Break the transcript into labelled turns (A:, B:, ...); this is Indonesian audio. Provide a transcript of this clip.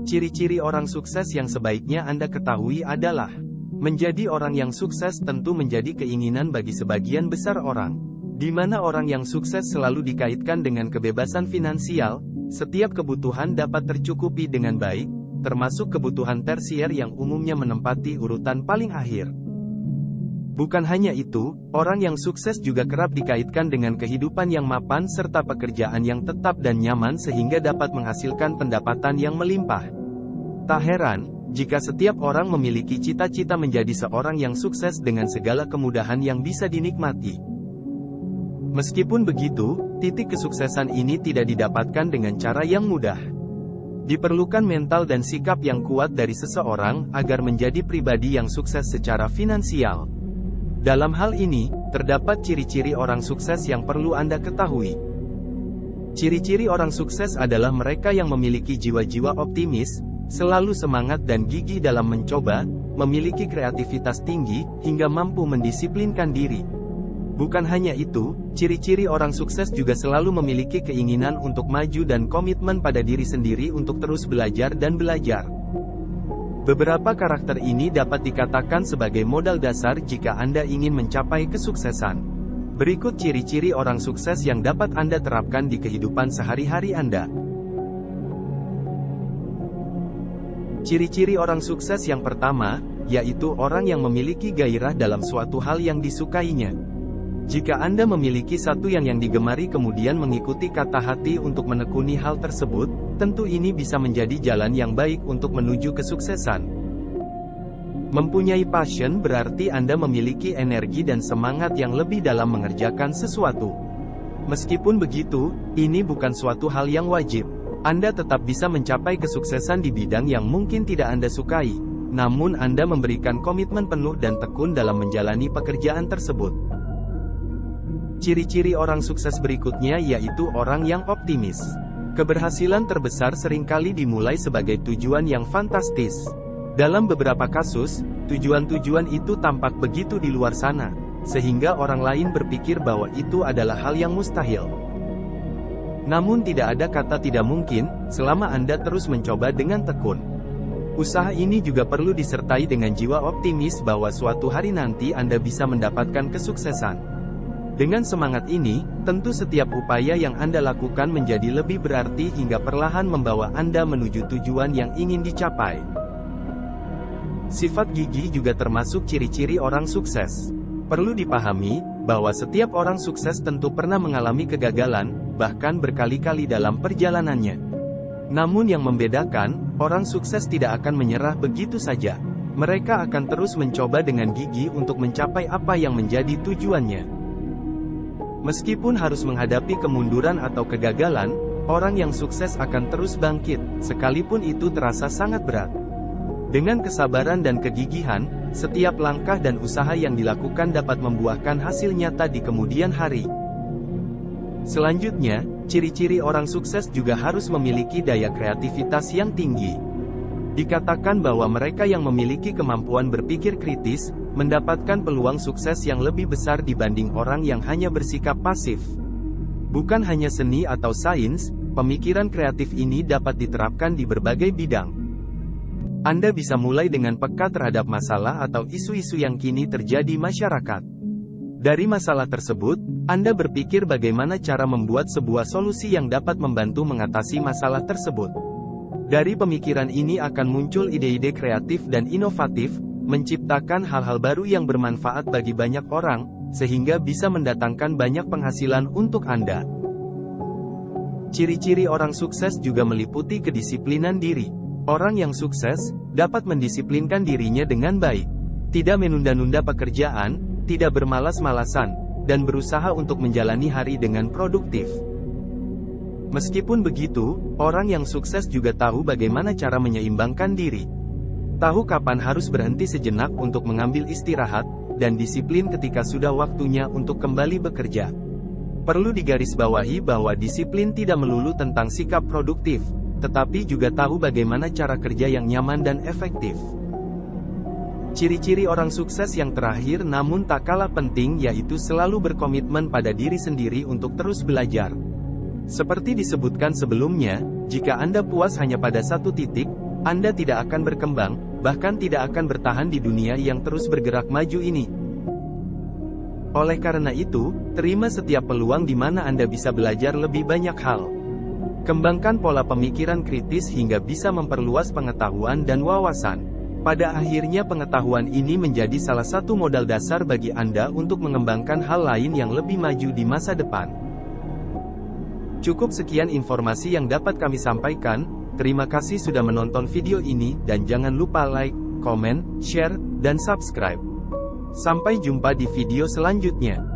A: Ciri-ciri orang sukses yang sebaiknya Anda ketahui adalah: menjadi orang yang sukses tentu menjadi keinginan bagi sebagian besar orang, di mana orang yang sukses selalu dikaitkan dengan kebebasan finansial. Setiap kebutuhan dapat tercukupi dengan baik, termasuk kebutuhan tersier yang umumnya menempati urutan paling akhir. Bukan hanya itu, orang yang sukses juga kerap dikaitkan dengan kehidupan yang mapan serta pekerjaan yang tetap dan nyaman sehingga dapat menghasilkan pendapatan yang melimpah. Tak heran, jika setiap orang memiliki cita-cita menjadi seorang yang sukses dengan segala kemudahan yang bisa dinikmati. Meskipun begitu, titik kesuksesan ini tidak didapatkan dengan cara yang mudah. Diperlukan mental dan sikap yang kuat dari seseorang agar menjadi pribadi yang sukses secara finansial. Dalam hal ini, terdapat ciri-ciri orang sukses yang perlu Anda ketahui. Ciri-ciri orang sukses adalah mereka yang memiliki jiwa-jiwa optimis, selalu semangat dan gigih dalam mencoba, memiliki kreativitas tinggi, hingga mampu mendisiplinkan diri. Bukan hanya itu, ciri-ciri orang sukses juga selalu memiliki keinginan untuk maju dan komitmen pada diri sendiri untuk terus belajar dan belajar. Beberapa karakter ini dapat dikatakan sebagai modal dasar jika Anda ingin mencapai kesuksesan. Berikut ciri-ciri orang sukses yang dapat Anda terapkan di kehidupan sehari-hari Anda. Ciri-ciri orang sukses yang pertama, yaitu orang yang memiliki gairah dalam suatu hal yang disukainya. Jika Anda memiliki satu yang digemari kemudian mengikuti kata hati untuk menekuni hal tersebut, tentu ini bisa menjadi jalan yang baik untuk menuju kesuksesan. Mempunyai passion berarti Anda memiliki energi dan semangat yang lebih dalam mengerjakan sesuatu. Meskipun begitu, ini bukan suatu hal yang wajib. Anda tetap bisa mencapai kesuksesan di bidang yang mungkin tidak Anda sukai, namun Anda memberikan komitmen penuh dan tekun dalam menjalani pekerjaan tersebut. Ciri-ciri orang sukses berikutnya yaitu orang yang optimis. Keberhasilan terbesar seringkali dimulai sebagai tujuan yang fantastis. Dalam beberapa kasus, tujuan-tujuan itu tampak begitu di luar sana, sehingga orang lain berpikir bahwa itu adalah hal yang mustahil. Namun tidak ada kata tidak mungkin, selama Anda terus mencoba dengan tekun. Usaha ini juga perlu disertai dengan jiwa optimis bahwa suatu hari nanti Anda bisa mendapatkan kesuksesan. Dengan semangat ini, tentu setiap upaya yang Anda lakukan menjadi lebih berarti hingga perlahan membawa Anda menuju tujuan yang ingin dicapai. Sifat gigih juga termasuk ciri-ciri orang sukses. Perlu dipahami, bahwa setiap orang sukses tentu pernah mengalami kegagalan, bahkan berkali-kali dalam perjalanannya. Namun yang membedakan, orang sukses tidak akan menyerah begitu saja. Mereka akan terus mencoba dengan gigih untuk mencapai apa yang menjadi tujuannya. Meskipun harus menghadapi kemunduran atau kegagalan, orang yang sukses akan terus bangkit, sekalipun itu terasa sangat berat. Dengan kesabaran dan kegigihan, setiap langkah dan usaha yang dilakukan dapat membuahkan hasil nyata di kemudian hari. Selanjutnya, ciri-ciri orang sukses juga harus memiliki daya kreativitas yang tinggi. Dikatakan bahwa mereka yang memiliki kemampuan berpikir kritis, mendapatkan peluang sukses yang lebih besar dibanding orang yang hanya bersikap pasif. Bukan hanya seni atau sains, pemikiran kreatif ini dapat diterapkan di berbagai bidang. Anda bisa mulai dengan peka terhadap masalah atau isu-isu yang kini terjadi masyarakat. Dari masalah tersebut, Anda berpikir bagaimana cara membuat sebuah solusi yang dapat membantu mengatasi masalah tersebut. Dari pemikiran ini akan muncul ide-ide kreatif dan inovatif, menciptakan hal-hal baru yang bermanfaat bagi banyak orang, sehingga bisa mendatangkan banyak penghasilan untuk Anda. Ciri-ciri orang sukses juga meliputi kedisiplinan diri. Orang yang sukses dapat mendisiplinkan dirinya dengan baik, tidak menunda-nunda pekerjaan, tidak bermalas-malasan, dan berusaha untuk menjalani hari dengan produktif. Meskipun begitu, orang yang sukses juga tahu bagaimana cara menyeimbangkan diri. Tahu kapan harus berhenti sejenak untuk mengambil istirahat, dan disiplin ketika sudah waktunya untuk kembali bekerja. Perlu digarisbawahi bahwa disiplin tidak melulu tentang sikap produktif, tetapi juga tahu bagaimana cara kerja yang nyaman dan efektif. Ciri-ciri orang sukses yang terakhir namun tak kalah penting yaitu selalu berkomitmen pada diri sendiri untuk terus belajar. Seperti disebutkan sebelumnya, jika Anda puas hanya pada satu titik, Anda tidak akan berkembang, bahkan tidak akan bertahan di dunia yang terus bergerak maju ini. Oleh karena itu, terima setiap peluang di mana Anda bisa belajar lebih banyak hal. Kembangkan pola pemikiran kritis hingga bisa memperluas pengetahuan dan wawasan. Pada akhirnya pengetahuan ini menjadi salah satu modal dasar bagi Anda untuk mengembangkan hal lain yang lebih maju di masa depan. Cukup sekian informasi yang dapat kami sampaikan. Terima kasih sudah menonton video ini, dan jangan lupa like, komen, share, dan subscribe. Sampai jumpa di video selanjutnya.